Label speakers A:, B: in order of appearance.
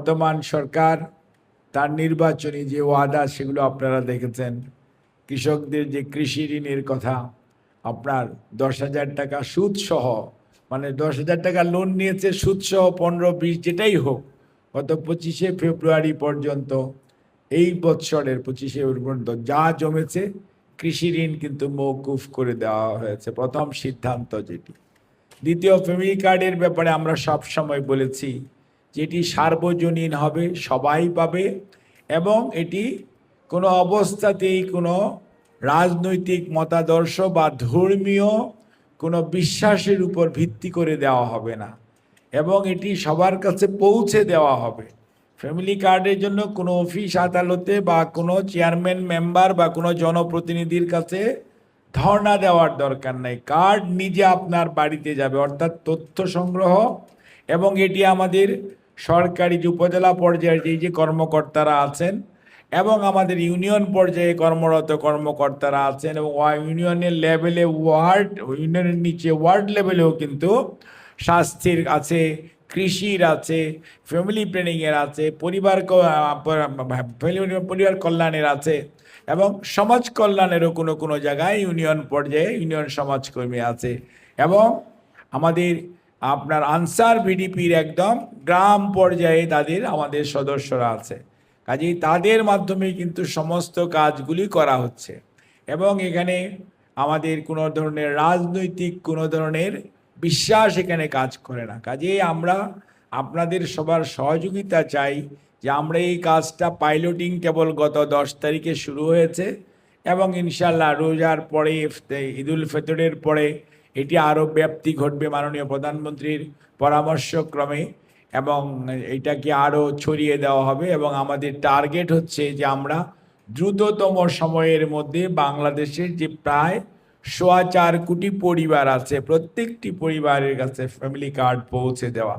A: বর্তমান সরকার তার নির্বাচনী যে ওয়াদা সেগুলো আপনারা দেখেছেন। কৃষকদের যে কৃষি ঋণের কথা, আপনার 10,000 টাকা সুদ সহ, মানে 10,000 টাকা লোন নিয়েছে সুদ সহ 15-20 যেটাই হোক, গত 25শে ফেব্রুয়ারি পর্যন্ত, এই বৎসরের 25শে ফেব্রুয়ারি পর্যন্ত যা জমেছে কৃষি ঋণ কিন্তু মওকুফ করে দেওয়া হয়েছে, প্রথম সিদ্ধান্ত যেটি। দ্বিতীয়, ফ্যামিলি কার্ডের ব্যাপারে আমরা সব সময় বলেছি যেটি সার্বজনীন হবে, সবাই পাবে, এবং এটি কোনো অবস্থাতেই কোনো রাজনৈতিক মতাদর্শ বা ধর্মীয় কোনো বিশ্বাসের উপর ভিত্তি করে দেওয়া হবে না, এবং এটি সবার কাছে পৌঁছে দেওয়া হবে। ফ্যামিলি কার্ডের জন্য কোনো অফিস আদালতে বা কোনো চেয়ারম্যান মেম্বার বা কোনো জনপ্রতিনিধির কাছে ধর্ণা দেওয়ার দরকার নাই, কার্ড নিজে আপনার বাড়িতে যাবে, অর্থাৎ তথ্য সংগ্রহ। এবং এটি আমাদের সরকারি যে উপজেলা পর্যায়ের যে কর্মকর্তারা আছেন এবং আমাদের ইউনিয়ন পর্যায়ে কর্মরত কর্মকর্তারা আছেন, এবং ইউনিয়নের লেভেলে ইউনিয়নের নিচে ওয়ার্ড লেভেলেও কিন্তু স্বাস্থ্যের আছে, কৃষির আছে, ফ্যামিলি প্ল্যানিংয়ের আছে, পরিবার কল্যাণের আছে, এবং সমাজ কল্যাণেরও কোনো কোনো জায়গায় ইউনিয়ন পর্যায়ে ইউনিয়ন সমাজকর্মী আছে, এবং আমাদের আপনার আনসার ভিডিপির একদম গ্রাম পর্যায়ে তাদের আমাদের সদস্যরা আছে। কাজেই তাদের মাধ্যমে কিন্তু সমস্ত কাজগুলি করা হচ্ছে, এবং এখানে আমাদের কোনো ধরনের রাজনৈতিক কোনো ধরনের বিশ্বাস এখানে কাজ করে না। কাজেই আমরা আপনাদের সবার সহযোগিতা চাই যে আমরা এই কাজটা পাইলটিং কেবল গত 10 তারিখে শুরু হয়েছে, এবং ইনশাল্লাহ রোজার পরে, ঈদুল ফিতরের পরে এটি আরও ব্যাপ্তি ঘটবে মাননীয় প্রধানমন্ত্রীর পরামর্শক্রমে, এবং এটাকে আরও ছড়িয়ে দেওয়া হবে। এবং আমাদের টার্গেট হচ্ছে যে আমরা দ্রুততম সময়ের মধ্যে বাংলাদেশের যে প্রায় 4.25 কোটি পরিবার আছে, প্রত্যেকটি পরিবারের কাছে ফ্যামিলি কার্ড পৌঁছে দেওয়া।